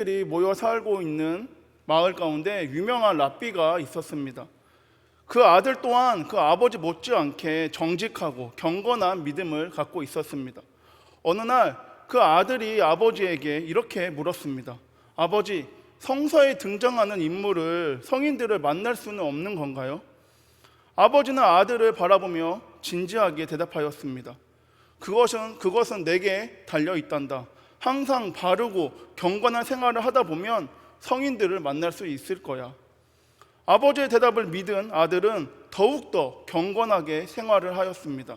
들이 모여 살고 있는 마을 가운데 유명한 랍비가 있었습니다. 그 아들 또한 그 아버지 못지않게 정직하고 경건한 믿음을 갖고 있었습니다. 어느 날 그 아들이 아버지에게 이렇게 물었습니다. 아버지, 성서에 등장하는 인물을 성인들을 만날 수는 없는 건가요? 아버지는 아들을 바라보며 진지하게 대답하였습니다. 그것은 내게 달려 있단다. 항상 바르고 경건한 생활을 하다 보면 성인들을 만날 수 있을 거야. 아버지의 대답을 믿은 아들은 더욱더 경건하게 생활을 하였습니다.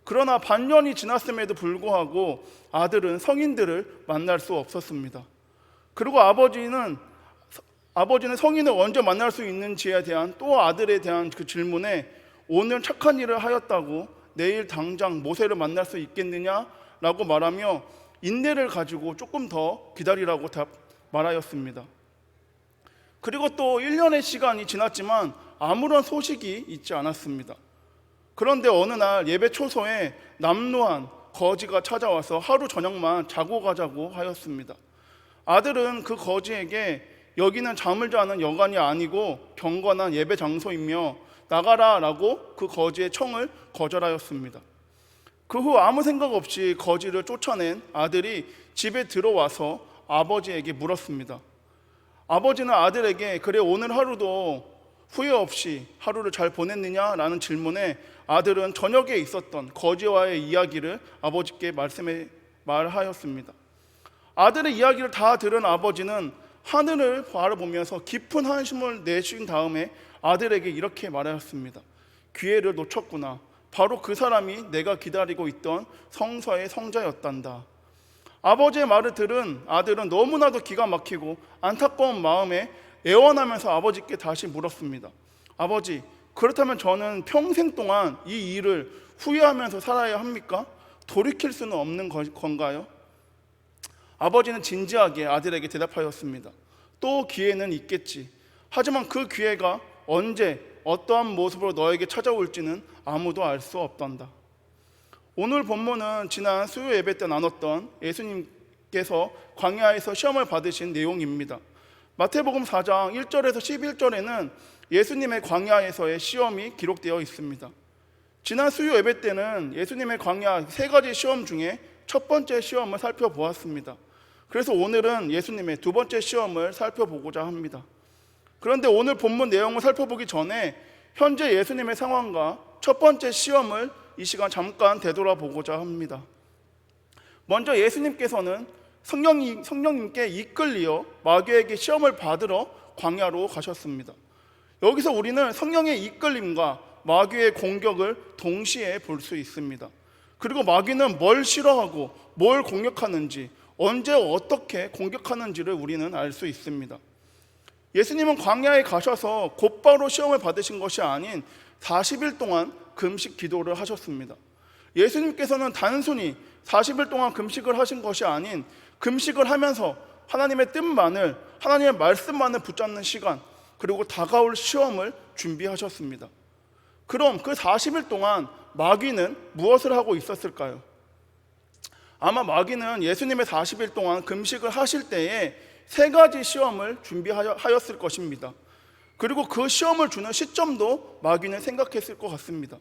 그러나 반년이 지났음에도 불구하고 아들은 성인들을 만날 수 없었습니다. 그리고 아버지는 성인을 언제 만날 수 있는지에 대한 또 아들에 대한 그 질문에 오늘 착한 일을 하였다고 내일 당장 모세를 만날 수 있겠느냐라고 말하며 인내를 가지고 조금 더 기다리라고 말하였습니다. 그리고 또 1년의 시간이 지났지만 아무런 소식이 있지 않았습니다. 그런데 어느 날 예배 초소에 남루한 거지가 찾아와서 하루 저녁만 자고 가자고 하였습니다. 아들은 그 거지에게 여기는 잠을 자는 여관이 아니고 경건한 예배 장소이며 나가라라고 그 거지의 청을 거절하였습니다. 그 후 아무 생각 없이 거지를 쫓아낸 아들이 집에 들어와서 아버지에게 물었습니다. 아버지는 아들에게 그래 오늘 하루도 후회 없이 하루를 잘 보냈느냐라는 질문에 아들은 저녁에 있었던 거지와의 이야기를 아버지께 말하였습니다. 아들의 이야기를 다 들은 아버지는 하늘을 바라보면서 깊은 한숨을 내쉰 다음에 아들에게 이렇게 말하였습니다. 기회를 놓쳤구나. 바로 그 사람이 내가 기다리고 있던 성서의 성자였단다. 아버지의 말을 들은 아들은 너무나도 기가 막히고 안타까운 마음에 애원하면서 아버지께 다시 물었습니다. 아버지, 그렇다면 저는 평생 동안 이 일을 후회하면서 살아야 합니까? 돌이킬 수는 없는 건가요? 아버지는 진지하게 아들에게 대답하였습니다. 또 기회는 있겠지. 하지만 그 기회가 언제 어떠한 모습으로 너에게 찾아올지는 아무도 알 수 없단다. 오늘 본문은 지난 수요 예배 때 나눴던 예수님께서 광야에서 시험을 받으신 내용입니다. 마태복음 4장 1절에서 11절에는 예수님의 광야에서의 시험이 기록되어 있습니다. 지난 수요 예배 때는 예수님의 광야 세 가지 시험 중에 첫 번째 시험을 살펴보았습니다. 그래서 오늘은 예수님의 두 번째 시험을 살펴보고자 합니다. 그런데 오늘 본문 내용을 살펴보기 전에 현재 예수님의 상황과 첫 번째 시험을 이 시간 잠깐 되돌아보고자 합니다. 먼저 예수님께서는 성령님께 이끌려 마귀에게 시험을 받으러 광야로 가셨습니다. 여기서 우리는 성령의 이끌림과 마귀의 공격을 동시에 볼 수 있습니다. 그리고 마귀는 뭘 싫어하고 뭘 공격하는지, 언제 어떻게 공격하는지를 우리는 알 수 있습니다. 예수님은 광야에 가셔서 곧바로 시험을 받으신 것이 아닌 40일 동안 금식 기도를 하셨습니다. 예수님께서는 단순히 40일 동안 금식을 하신 것이 아닌 금식을 하면서 하나님의 뜻만을, 하나님의 말씀만을 붙잡는 시간, 그리고 다가올 시험을 준비하셨습니다. 그럼 그 40일 동안 마귀는 무엇을 하고 있었을까요? 아마 마귀는 예수님의 40일 동안 금식을 하실 때에 세 가지 시험을 준비하였을 것입니다. 그리고 그 시험을 주는 시점도 마귀는 생각했을 것 같습니다.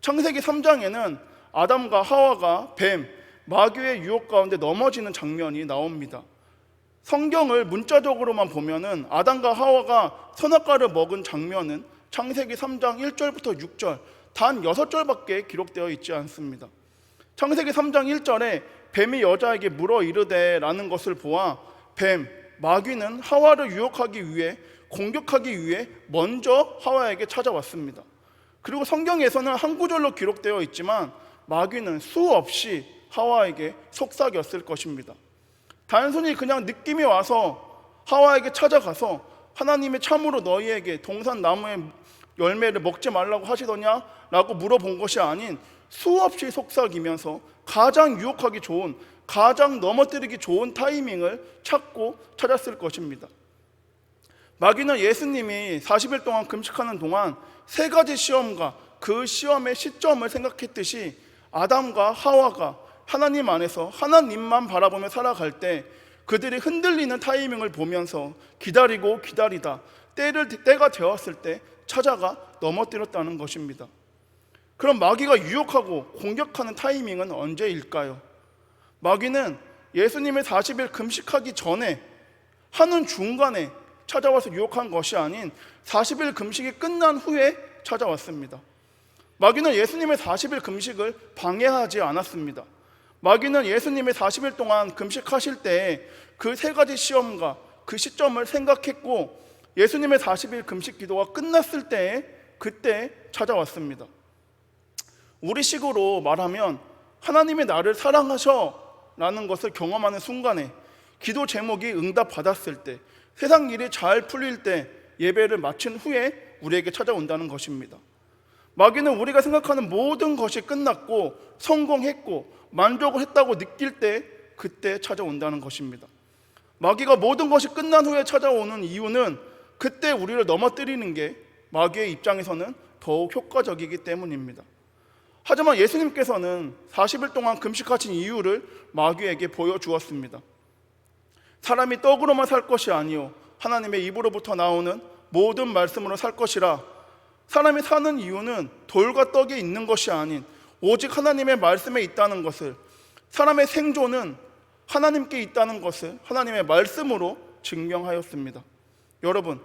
창세기 3장에는 아담과 하와가 뱀, 마귀의 유혹 가운데 넘어지는 장면이 나옵니다. 성경을 문자적으로만 보면은 아담과 하와가 선악과를 먹은 장면은 창세기 3장 1절부터 6절 단 6절밖에 기록되어 있지 않습니다. 창세기 3장 1절에 뱀이 여자에게 물어 이르되 라는 것을 보아 마귀는 하와를 유혹하기 위해, 공격하기 위해 먼저 하와에게 찾아왔습니다. 그리고 성경에서는 한 구절로 기록되어 있지만 마귀는 수없이 하와에게 속삭였을 것입니다. 단순히 그냥 느낌이 와서 하와에게 찾아가서 하나님이 참으로 너희에게 동산 나무의 열매를 먹지 말라고 하시더냐? 라고 물어본 것이 아닌 수없이 속삭이면서 가장 유혹하기 좋은, 가장 넘어뜨리기 좋은 타이밍을 찾았을 것입니다. 마귀는 예수님이 40일 동안 금식하는 동안 세 가지 시험과 그 시험의 시점을 생각했듯이 아담과 하와가 하나님 안에서 하나님만 바라보며 살아갈 때 그들이 흔들리는 타이밍을 보면서 기다리고 기다리다 때가 되었을 때 찾아가 넘어뜨렸다는 것입니다. 그럼 마귀가 유혹하고 공격하는 타이밍은 언제일까요? 마귀는 예수님의 40일 금식하기 전에 하는 중간에 찾아와서 유혹한 것이 아닌 40일 금식이 끝난 후에 찾아왔습니다. 마귀는 예수님의 40일 금식을 방해하지 않았습니다. 마귀는 예수님의 40일 동안 금식하실 때 그 세 가지 시험과 그 시점을 생각했고 예수님의 40일 금식 기도가 끝났을 때에 그때 찾아왔습니다. 우리식으로 말하면 하나님이 나를 사랑하셔 라는 것을 경험하는 순간에 기도 제목이 응답받았을 때 세상 일이 잘 풀릴 때 예배를 마친 후에 우리에게 찾아온다는 것입니다. 마귀는 우리가 생각하는 모든 것이 끝났고 성공했고 만족을 했다고 느낄 때 그때 찾아온다는 것입니다. 마귀가 모든 것이 끝난 후에 찾아오는 이유는 그때 우리를 넘어뜨리는 게 마귀의 입장에서는 더욱 효과적이기 때문입니다. 하지만 예수님께서는 40일 동안 금식하신 이유를 마귀에게 보여주었습니다. 사람이 떡으로만 살 것이 아니요 하나님의 입으로부터 나오는 모든 말씀으로 살 것이라. 사람이 사는 이유는 돌과 떡에 있는 것이 아닌 오직 하나님의 말씀에 있다는 것을, 사람의 생존은 하나님께 있다는 것을 하나님의 말씀으로 증명하였습니다. 여러분,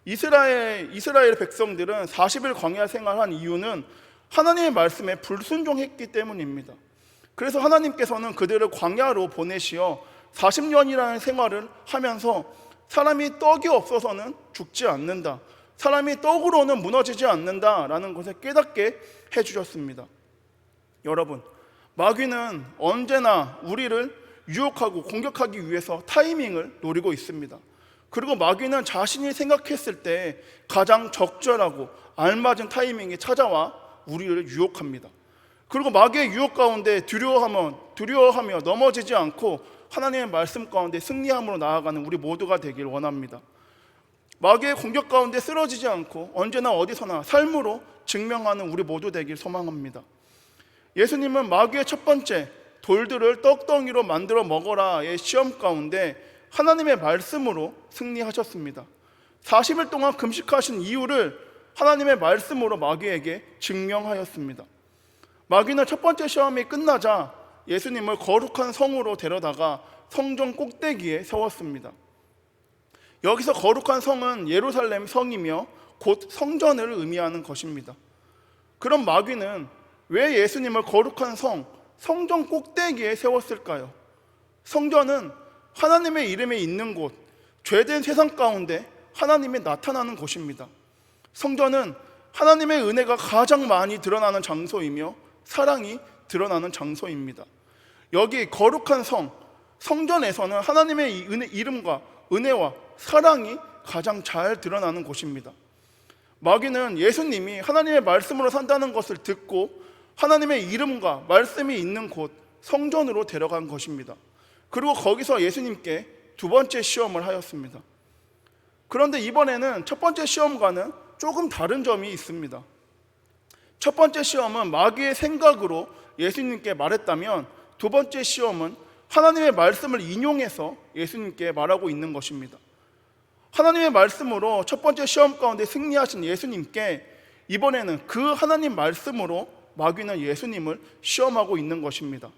이스라엘 백성들은 40일 광야 생활한 이유는 하나님의 말씀에 불순종했기 때문입니다. 그래서 하나님께서는 그들을 광야로 보내시어 40년이라는 생활을 하면서 사람이 떡이 없어서는 죽지 않는다, 사람이 떡으로는 무너지지 않는다라는 것을 깨닫게 해주셨습니다. 여러분, 마귀는 언제나 우리를 유혹하고 공격하기 위해서 타이밍을 노리고 있습니다. 그리고 마귀는 자신이 생각했을 때 가장 적절하고 알맞은 타이밍에 찾아와 우리를 유혹합니다. 그리고 마귀의 유혹 가운데 두려워하며 넘어지지 않고 하나님의 말씀 가운데 승리함으로 나아가는 우리 모두가 되길 원합니다. 마귀의 공격 가운데 쓰러지지 않고 언제나 어디서나 삶으로 증명하는 우리 모두 되길 소망합니다. 예수님은 마귀의 첫 번째 돌들을 떡덩이로 만들어 먹어라의 시험 가운데 하나님의 말씀으로 승리하셨습니다. 40일 동안 금식하신 이유를 하나님의 말씀으로 마귀에게 증명하였습니다. 마귀는 첫 번째 시험이 끝나자 예수님을 거룩한 성으로 데려다가 성전 꼭대기에 세웠습니다. 여기서 거룩한 성은 예루살렘 성이며 곧 성전을 의미하는 것입니다. 그럼 마귀는 왜 예수님을 거룩한 성전 꼭대기에 세웠을까요? 성전은 하나님의 이름이 있는 곳, 죄된 세상 가운데 하나님이 나타나는 곳입니다. 성전은 하나님의 은혜가 가장 많이 드러나는 장소이며 사랑이 드러나는 장소입니다. 여기 거룩한 성전에서는 하나님의 이름과 은혜와 사랑이 가장 잘 드러나는 곳입니다. 마귀는 예수님이 하나님의 말씀으로 산다는 것을 듣고 하나님의 이름과 말씀이 있는 곳 성전으로 데려간 것입니다. 그리고 거기서 예수님께 두 번째 시험을 하였습니다. 그런데 이번에는 첫 번째 시험과는 조금 다른 점이 있습니다. 첫 번째 시험은 마귀의 생각으로 예수님께 말했다면 두 번째 시험은 하나님의 말씀을 인용해서 예수님께 말하고 있는 것입니다. 하나님의 말씀으로 첫 번째 시험 가운데 승리하신 예수님께 이번에는 그 하나님 말씀으로 마귀는 예수님을 시험하고 있는 것입니다.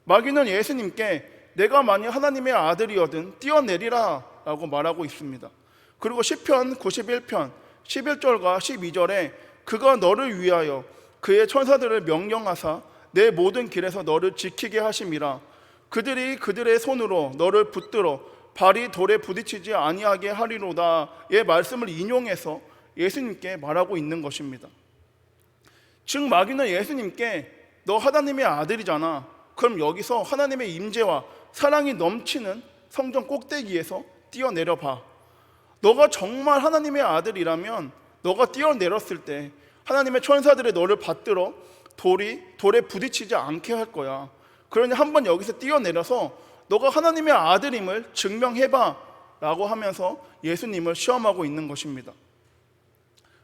마귀는 예수님께 내가 만약 하나님의 아들이거든 뛰어내리라 라고 말하고 있습니다. 그리고 시편 91편 11절과 12절에 그가 너를 위하여 그의 천사들을 명령하사 내 모든 길에서 너를 지키게 하심이라. 그들이 그들의 손으로 너를 붙들어 발이 돌에 부딪히지 아니하게 하리로다의 말씀을 인용해서 예수님께 말하고 있는 것입니다. 즉 마귀는 예수님께 너 하나님의 아들이잖아, 그럼 여기서 하나님의 임재와 사랑이 넘치는 성전 꼭대기에서 뛰어내려 봐. 너가 정말 하나님의 아들이라면 너가 뛰어내렸을 때 하나님의 천사들이 너를 받들어 돌에 부딪히지 않게 할 거야. 그러니 한번 여기서 뛰어내려서 너가 하나님의 아들임을 증명해봐 라고 하면서 예수님을 시험하고 있는 것입니다.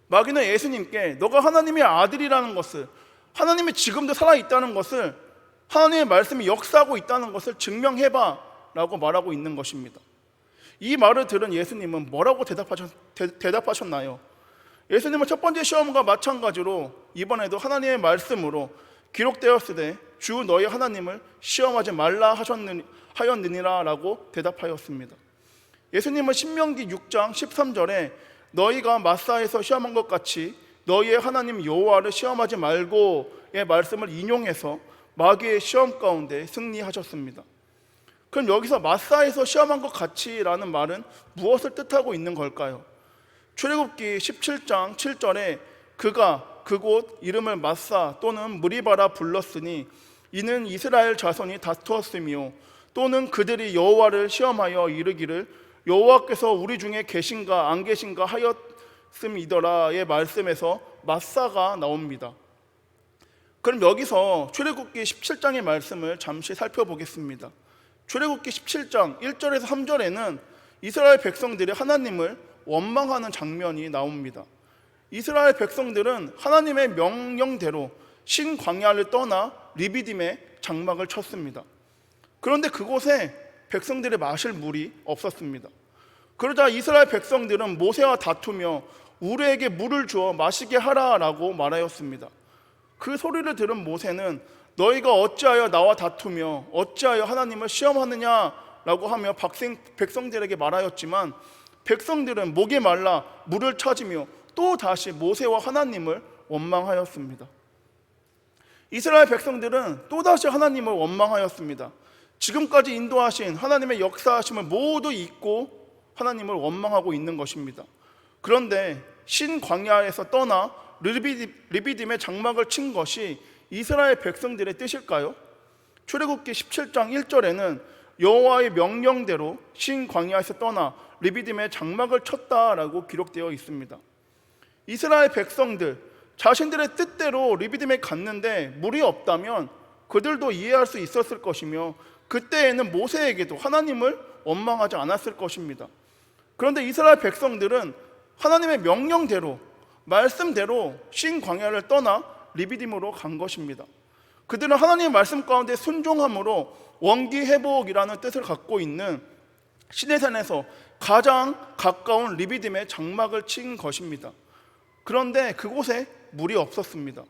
마귀는 예수님께 너가 하나님의 아들이라는 것을, 하나님이 지금도 살아있다는 것을, 하나님의 말씀이 역사하고 있다는 것을 증명해봐 라고 말하고 있는 것입니다. 이 말을 들은 예수님은 뭐라고 대답하셨나요? 예수님은 첫 번째 시험과 마찬가지로 이번에도 하나님의 말씀으로 기록되었으되 주 너희 하나님을 시험하지 말라 하였느니라 라고 대답하였습니다. 예수님은 신명기 6장 13절에 너희가 마사에서 시험한 것 같이 너희의 하나님 여호와를 시험하지 말고의 말씀을 인용해서 마귀의 시험 가운데 승리하셨습니다. 그럼 여기서 마사에서 시험한 것 같이라는 말은 무엇을 뜻하고 있는 걸까요? 출애굽기 17장 7절에 그가 그곳 이름을 마사 또는 무리바라 불렀으니 이는 이스라엘 자손이 다투었으며 또는 그들이 여호와를 시험하여 이르기를 여호와께서 우리 중에 계신가 안 계신가 하였음이더라의 말씀에서 마사가 나옵니다. 그럼 여기서 출애굽기 17장의 말씀을 잠시 살펴보겠습니다. 출애굽기 17장 1절에서 3절에는 이스라엘 백성들이 하나님을 원망하는 장면이 나옵니다. 이스라엘 백성들은 하나님의 명령대로 신광야를 떠나 리비딤에 장막을 쳤습니다. 그런데 그곳에 백성들이 마실 물이 없었습니다. 그러자 이스라엘 백성들은 모세와 다투며 우리에게 물을 주어 마시게 하라라고 말하였습니다. 그 소리를 들은 모세는 너희가 어찌하여 나와 다투며 어찌하여 하나님을 시험하느냐라고 하며 백성들에게 말하였지만 백성들은 목이 말라 물을 찾으며 또 다시 모세와 하나님을 원망하였습니다. 이스라엘 백성들은 또다시 하나님을 원망하였습니다. 지금까지 인도하신 하나님의 역사하심을 모두 잊고 하나님을 원망하고 있는 것입니다. 그런데 신광야에서 떠나 리비딤의 장막을 친 것이 이스라엘 백성들의 뜻일까요? 출애굽기 17장 1절에는 여호와의 명령대로 신광야에서 떠나 리비딤의 장막을 쳤다라고 기록되어 있습니다. 이스라엘 백성들 자신들의 뜻대로 리비딤에 갔는데 물이 없다면 그들도 이해할 수 있었을 것이며 그때에는 모세에게도 하나님을 원망하지 않았을 것입니다. 그런데 이스라엘 백성들은 하나님의 명령대로 말씀대로 신광야를 떠나 리비딤으로 간 것입니다. 그들은 하나님의 말씀 가운데 순종함으로 원기회복이라는 뜻을 갖고 있는 시내산에서 가장 가까운 리비딤의 장막을 친 것입니다. 그런데 그곳에 물이 없었습니다.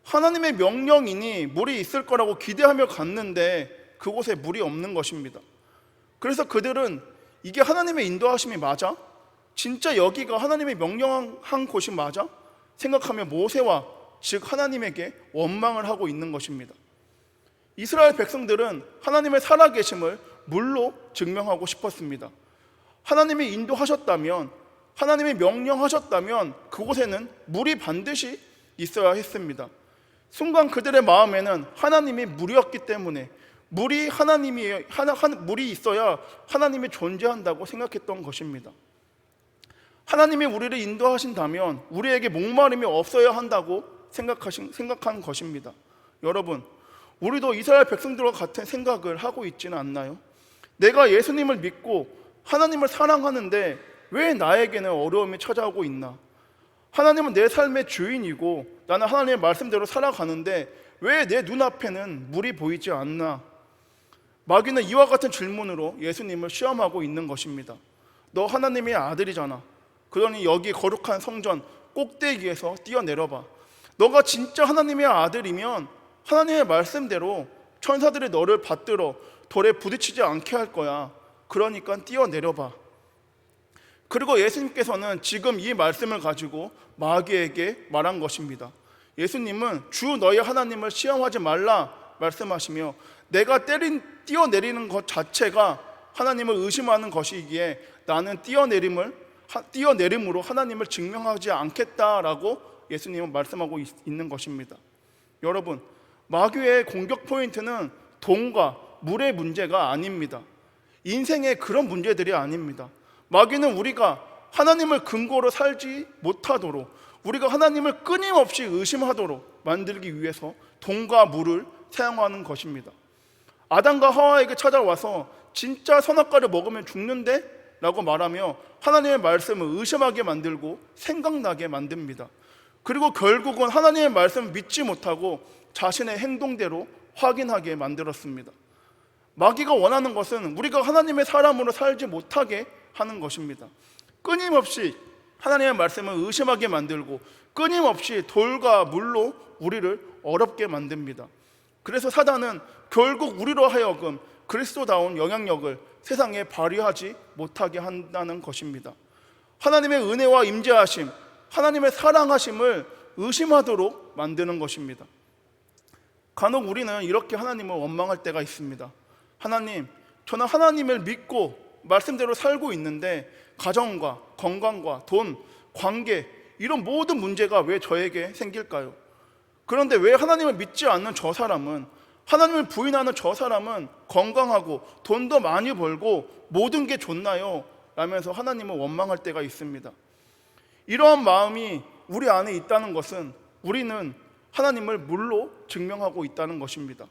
하나님의 명령이니 물이 있을 거라고 기대하며 갔는데 그곳에 물이 없는 것입니다. 그래서 그들은 이게 하나님의 인도하심이 맞아? 진짜 여기가 하나님의 명령한 곳이 맞아? 생각하며 모세와 즉 하나님에게 원망을 하고 있는 것입니다. 이스라엘 백성들은 하나님의 살아계심을 물로 증명하고 싶었습니다. 하나님이 인도하셨다면, 하나님이 명령하셨다면 그곳에는 물이 반드시 있어야 했습니다. 순간 그들의 마음에는 하나님이 물이었기 때문에 물이 있어야 하나님이 존재한다고 생각했던 것입니다. 하나님이 우리를 인도하신다면 우리에게 목마름이 없어야 한다고 생각한 것입니다. 여러분, 우리도 이스라엘 백성들과 같은 생각을 하고 있지는 않나요? 내가 예수님을 믿고 하나님을 사랑하는데 왜 나에게는 어려움이 찾아오고 있나? 하나님은 내 삶의 주인이고 나는 하나님의 말씀대로 살아가는데 왜 내 눈앞에는 물이 보이지 않나? 마귀는 이와 같은 질문으로 예수님을 시험하고 있는 것입니다. 너 하나님의 아들이잖아. 그러니 여기 거룩한 성전 꼭대기에서 뛰어내려봐. 너가 진짜 하나님의 아들이면 하나님의 말씀대로 천사들이 너를 받들어 돌에 부딪히지 않게 할 거야. 그러니까 뛰어내려봐. 그리고 예수님께서는 지금 이 말씀을 가지고 마귀에게 말한 것입니다. 예수님은 주 너희 하나님을 시험하지 말라 말씀하시며 내가 뛰어내리는 것 자체가 하나님을 의심하는 것이기에 나는 뛰어내림으로 하나님을 증명하지 않겠다라고 예수님은 말씀하고 있는 것입니다. 여러분, 마귀의 공격 포인트는 돈과 물의 문제가 아닙니다. 인생의 그런 문제들이 아닙니다. 마귀는 우리가 하나님을 근거로 살지 못하도록, 우리가 하나님을 끊임없이 의심하도록 만들기 위해서 돈과 물을 사용하는 것입니다. 아담과 하와에게 찾아와서 진짜 선악과를 먹으면 죽는데? 라고 말하며 하나님의 말씀을 의심하게 만들고 생각나게 만듭니다. 그리고 결국은 하나님의 말씀을 믿지 못하고 자신의 행동대로 확인하게 만들었습니다. 마귀가 원하는 것은 우리가 하나님의 사람으로 살지 못하게 하는 것입니다. 끊임없이 하나님의 말씀을 의심하게 만들고 끊임없이 돌과 물로 우리를 어렵게 만듭니다. 그래서 사단은 결국 우리로 하여금 그리스도다운 영향력을 세상에 발휘하지 못하게 한다는 것입니다. 하나님의 은혜와 임재하심, 하나님의 사랑하심을 의심하도록 만드는 것입니다. 간혹 우리는 이렇게 하나님을 원망할 때가 있습니다. 하나님, 저는 하나님을 믿고 말씀대로 살고 있는데 가정과 건강과 돈, 관계 이런 모든 문제가 왜 저에게 생길까요? 그런데 왜 하나님을 믿지 않는 저 사람은, 하나님을 부인하는 저 사람은 건강하고 돈도 많이 벌고 모든 게 좋나요? 라면서 하나님을 원망할 때가 있습니다. 이러한 마음이 우리 안에 있다는 것은 우리는 하나님을 물로 증명하고 있다는 것입니다.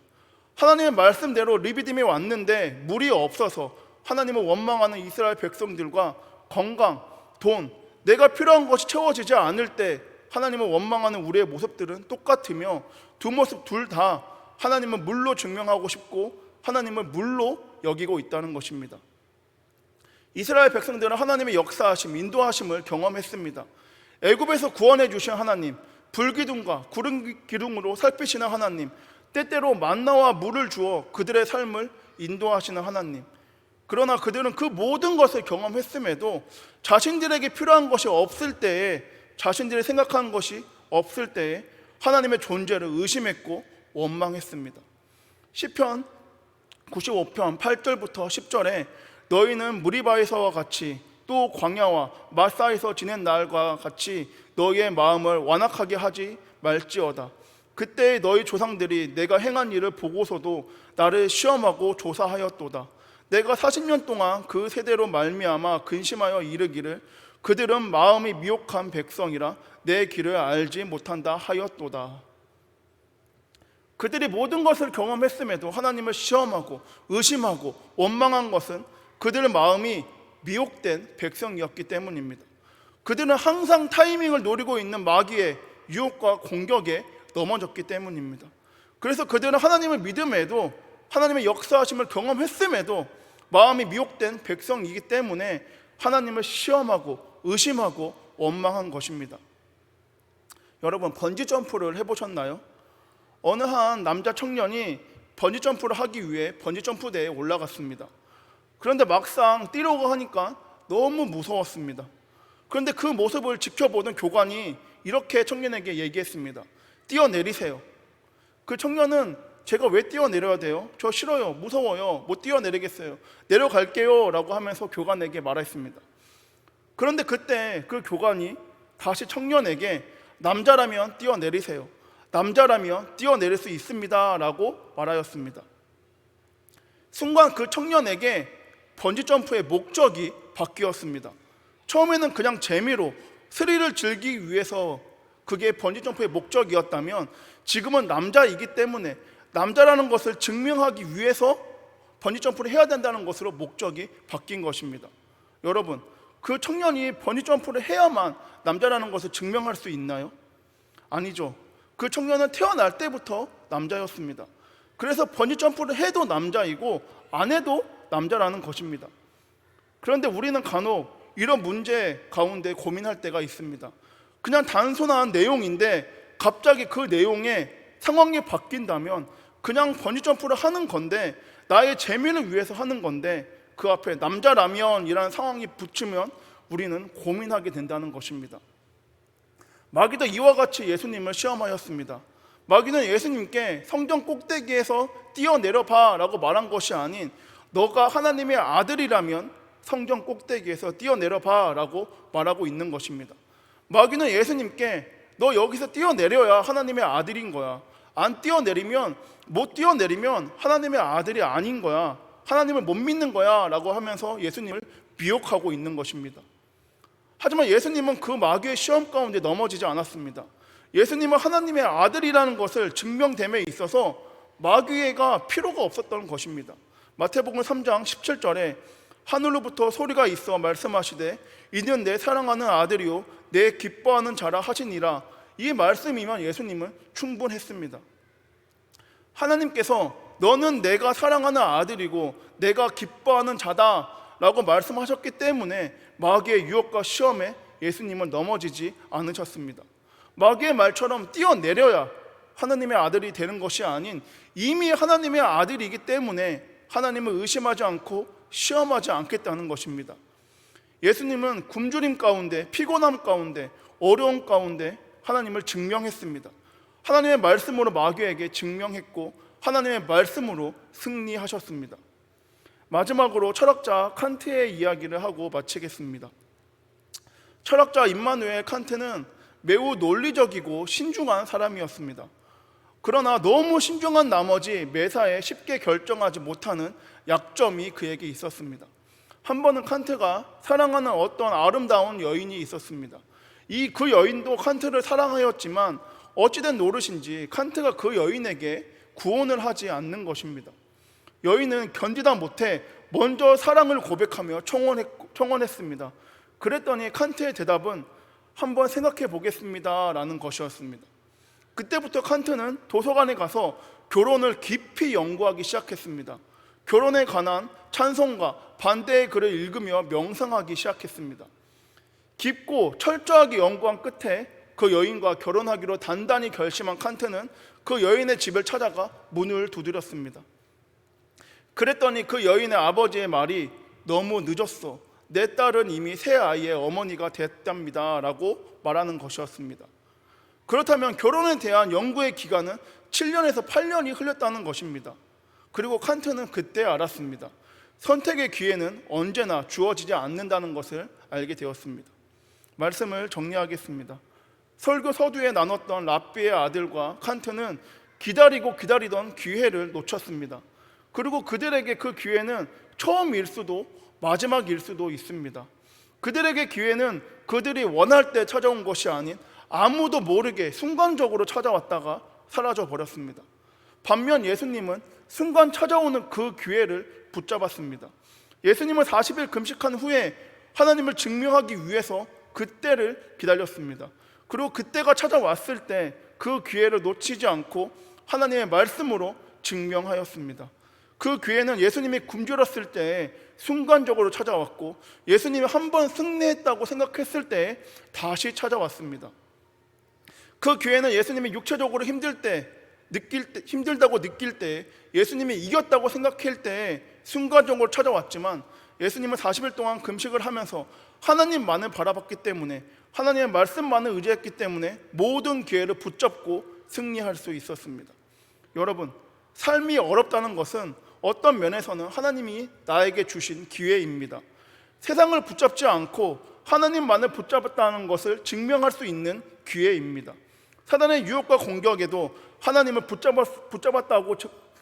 하나님의 말씀대로 리비딤이 왔는데 물이 없어서 하나님을 원망하는 이스라엘 백성들과 건강, 돈, 내가 필요한 것이 채워지지 않을 때 하나님을 원망하는 우리의 모습들은 똑같으며 두 모습 둘 다 하나님을 물로 증명하고 싶고 하나님을 물로 여기고 있다는 것입니다. 이스라엘 백성들은 하나님의 역사하심, 인도하심을 경험했습니다. 애굽에서 구원해 주신 하나님, 불기둥과 구름 기둥으로 살피시는 하나님, 때때로 만나와 물을 주어 그들의 삶을 인도하시는 하나님. 그러나 그들은 그 모든 것을 경험했음에도 자신들에게 필요한 것이 없을 때에, 자신들이 생각한 것이 없을 때에 하나님의 존재를 의심했고 원망했습니다. 시편 95편 8절부터 10절에 너희는 무리바에서와 같이 또 광야와 마사에서 지낸 날과 같이 너희의 마음을 완악하게 하지 말지어다. 그때 너희 조상들이 내가 행한 일을 보고서도 나를 시험하고 조사하였도다. 내가 40년 동안 그 세대로 말미암아 근심하여 이르기를 그들은 마음이 미혹한 백성이라 내 길을 알지 못한다 하였도다. 그들이 모든 것을 경험했음에도 하나님을 시험하고 의심하고 원망한 것은 그들의 마음이 미혹된 백성이었기 때문입니다. 그들은 항상 타이밍을 노리고 있는 마귀의 유혹과 공격에 넘어졌기 때문입니다. 그래서 그들은 하나님을 믿음에도, 하나님의 역사하심을 경험했음에도 마음이 미혹된 백성이기 때문에 하나님을 시험하고 의심하고 원망한 것입니다. 여러분, 번지점프를 해보셨나요? 어느 한 남자 청년이 번지점프를 하기 위해 번지점프대에 올라갔습니다. 그런데 막상 뛰려고 하니까 너무 무서웠습니다. 그런데 그 모습을 지켜보던 교관이 이렇게 청년에게 얘기했습니다. 뛰어내리세요. 그 청년은 제가 왜 뛰어내려야 돼요? 저 싫어요. 무서워요. 못 뛰어내리겠어요. 내려갈게요 라고 하면서 교관에게 말했습니다. 그런데 그때 그 교관이 다시 청년에게 남자라면 뛰어내리세요. 남자라면 뛰어내릴 수 있습니다 라고 말하였습니다. 순간 그 청년에게 번지점프의 목적이 바뀌었습니다. 처음에는 그냥 재미로 스릴을 즐기기 위해서 그게 번지점프의 목적이었다면 지금은 남자이기 때문에 남자라는 것을 증명하기 위해서 번지점프를 해야 된다는 것으로 목적이 바뀐 것입니다. 여러분, 그 청년이 번지점프를 해야만 남자라는 것을 증명할 수 있나요? 아니죠. 그 청년은 태어날 때부터 남자였습니다. 그래서 번지점프를 해도 남자이고 안 해도 남자라는 것입니다. 그런데 우리는 간혹 이런 문제 가운데 고민할 때가 있습니다. 그냥 단순한 내용인데 갑자기 그 내용에 상황이 바뀐다면 그냥 번지점프를 하는 건데, 나의 재미를 위해서 하는 건데 그 앞에 남자라면 이라는 상황이 붙으면 우리는 고민하게 된다는 것입니다. 마귀도 이와 같이 예수님을 시험하였습니다. 마귀는 예수님께 성전 꼭대기에서 뛰어내려 봐 라고 말한 것이 아닌 너가 하나님의 아들이라면 성전 꼭대기에서 뛰어내려 봐 라고 말하고 있는 것입니다. 마귀는 예수님께 너 여기서 뛰어내려야 하나님의 아들인 거야. 안 뛰어내리면, 못 뛰어내리면 하나님의 아들이 아닌 거야. 하나님을 못 믿는 거야 라고 하면서 예수님을 미혹하고 있는 것입니다. 하지만 예수님은 그 마귀의 시험 가운데 넘어지지 않았습니다. 예수님은 하나님의 아들이라는 것을 증명됨에 있어서 마귀가 필요가 없었던 것입니다. 마태복음 3장 17절에 하늘로부터 소리가 있어 말씀하시되 이는 내 사랑하는 아들이요 내 기뻐하는 자라 하시니라. 이 말씀이면 예수님은 충분했습니다. 하나님께서 너는 내가 사랑하는 아들이고 내가 기뻐하는 자다라고 말씀하셨기 때문에 마귀의 유혹과 시험에 예수님은 넘어지지 않으셨습니다. 마귀의 말처럼 뛰어내려야 하나님의 아들이 되는 것이 아닌 이미 하나님의 아들이기 때문에 하나님을 의심하지 않고 시험하지 않겠다는 것입니다. 예수님은 굶주림 가운데, 피곤함 가운데, 어려움 가운데 하나님을 증명했습니다. 하나님의 말씀으로 마귀에게 증명했고 하나님의 말씀으로 승리하셨습니다. 마지막으로 철학자 칸트의 이야기를 하고 마치겠습니다. 철학자 임마누엘 칸트는 매우 논리적이고 신중한 사람이었습니다. 그러나 너무 신중한 나머지 매사에 쉽게 결정하지 못하는 약점이 그에게 있었습니다. 한 번은 칸트가 사랑하는 어떤 아름다운 여인이 있었습니다. 그 여인도 칸트를 사랑하였지만 어찌된 노릇인지 칸트가 그 여인에게 구원을 하지 않는 것입니다. 여인은 견디다 못해 먼저 사랑을 고백하며 청원했습니다. 그랬더니 칸트의 대답은 한번 생각해 보겠습니다 라는 것이었습니다. 그때부터 칸트는 도서관에 가서 결혼을 깊이 연구하기 시작했습니다. 결혼에 관한 찬성과 반대의 글을 읽으며 명상하기 시작했습니다. 깊고 철저하게 연구한 끝에 그 여인과 결혼하기로 단단히 결심한 칸트는 그 여인의 집을 찾아가 문을 두드렸습니다. 그랬더니 그 여인의 아버지의 말이 너무 늦었어. 내 딸은 이미 새 아이의 어머니가 됐답니다 라고 말하는 것이었습니다. 그렇다면 결혼에 대한 연구의 기간은 7년에서 8년이 흘렀다는 것입니다. 그리고 칸트는 그때 알았습니다. 선택의 기회는 언제나 주어지지 않는다는 것을 알게 되었습니다. 말씀을 정리하겠습니다. 설교 서두에 나눴던 랍비의 아들과 칸트는 기다리던 기회를 놓쳤습니다. 그리고 그들에게 그 기회는 처음일 수도 마지막일 수도 있습니다. 그들에게 기회는 그들이 원할 때 찾아온 것이 아닌 아무도 모르게 순간적으로 찾아왔다가 사라져 버렸습니다. 반면 예수님은 순간 찾아오는 그 기회를 붙잡았습니다. 예수님은 40일 금식한 후에 하나님을 증명하기 위해서 그때를 기다렸습니다. 그리고 그때가 찾아왔을 때 그 기회를 놓치지 않고 하나님의 말씀으로 증명하였습니다. 그 기회는 예수님이 굶주렸을 때 순간적으로 찾아왔고 예수님이 한 번 승리했다고 생각했을 때 다시 찾아왔습니다. 그 기회는 예수님이 육체적으로 힘들다고 느낄 때, 예수님이 이겼다고 생각할 때 순간적으로 찾아왔지만 예수님은 40일 동안 금식을 하면서 하나님만을 바라봤기 때문에, 하나님의 말씀만을 의지했기 때문에 모든 기회를 붙잡고 승리할 수 있었습니다. 여러분, 삶이 어렵다는 것은 어떤 면에서는 하나님이 나에게 주신 기회입니다. 세상을 붙잡지 않고 하나님만을 붙잡았다는 것을 증명할 수 있는 기회입니다. 사단의 유혹과 공격에도 하나님을 붙잡았다고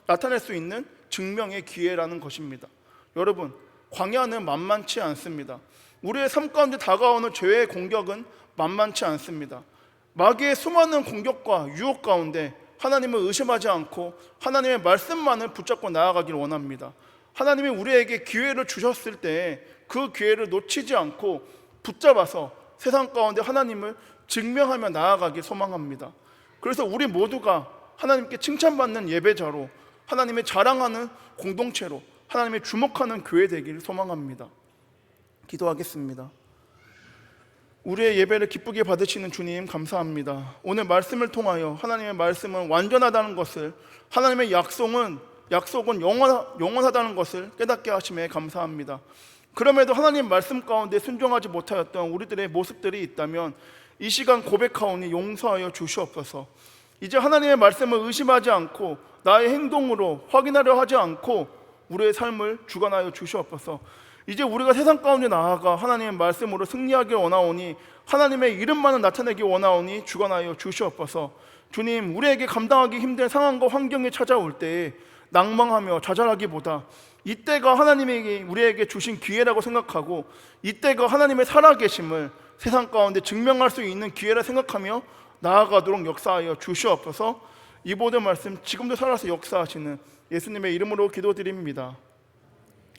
나타낼 수 있는 증명의 기회라는 것입니다. 여러분, 광야는 만만치 않습니다. 우리의 삶 가운데 다가오는 죄의 공격은 만만치 않습니다. 마귀의 수많은 공격과 유혹 가운데 하나님을 의심하지 않고 하나님의 말씀만을 붙잡고 나아가기를 원합니다. 하나님이 우리에게 기회를 주셨을 때 그 기회를 놓치지 않고 붙잡아서 세상 가운데 하나님을 증명하며 나아가길 소망합니다. 그래서 우리 모두가 하나님께 칭찬받는 예배자로, 하나님의 자랑하는 공동체로, 하나님의 주목하는 교회 되기를 소망합니다. 기도하겠습니다. 우리의 예배를 기쁘게 받으시는 주님 감사합니다. 오늘 말씀을 통하여 하나님의 말씀은 완전하다는 것을, 하나님의 약속은 영원하다는 것을 깨닫게 하심에 감사합니다. 그럼에도 하나님 말씀 가운데 순종하지 못하였던 우리들의 모습들이 있다면 이 시간 고백하오니 용서하여 주시옵소서. 이제 하나님의 말씀을 의심하지 않고 나의 행동으로 확인하려 하지 않고 우리의 삶을 주관하여 주시옵소서. 이제 우리가 세상 가운데 나아가 하나님의 말씀으로 승리하기 원하오니, 하나님의 이름만을 나타내기 원하오니 주관하여 주시옵소서. 주님, 우리에게 감당하기 힘든 상황과 환경이 찾아올 때에 낭망하며 좌절하기보다 이때가 하나님이 우리에게 주신 기회라고 생각하고, 이때가 하나님의 살아계심을 세상 가운데 증명할 수 있는 기회라 생각하며 나아가도록 역사하여 주시옵소서. 이 모든 말씀 지금도 살아서 역사하시는 예수님의 이름으로 기도드립니다.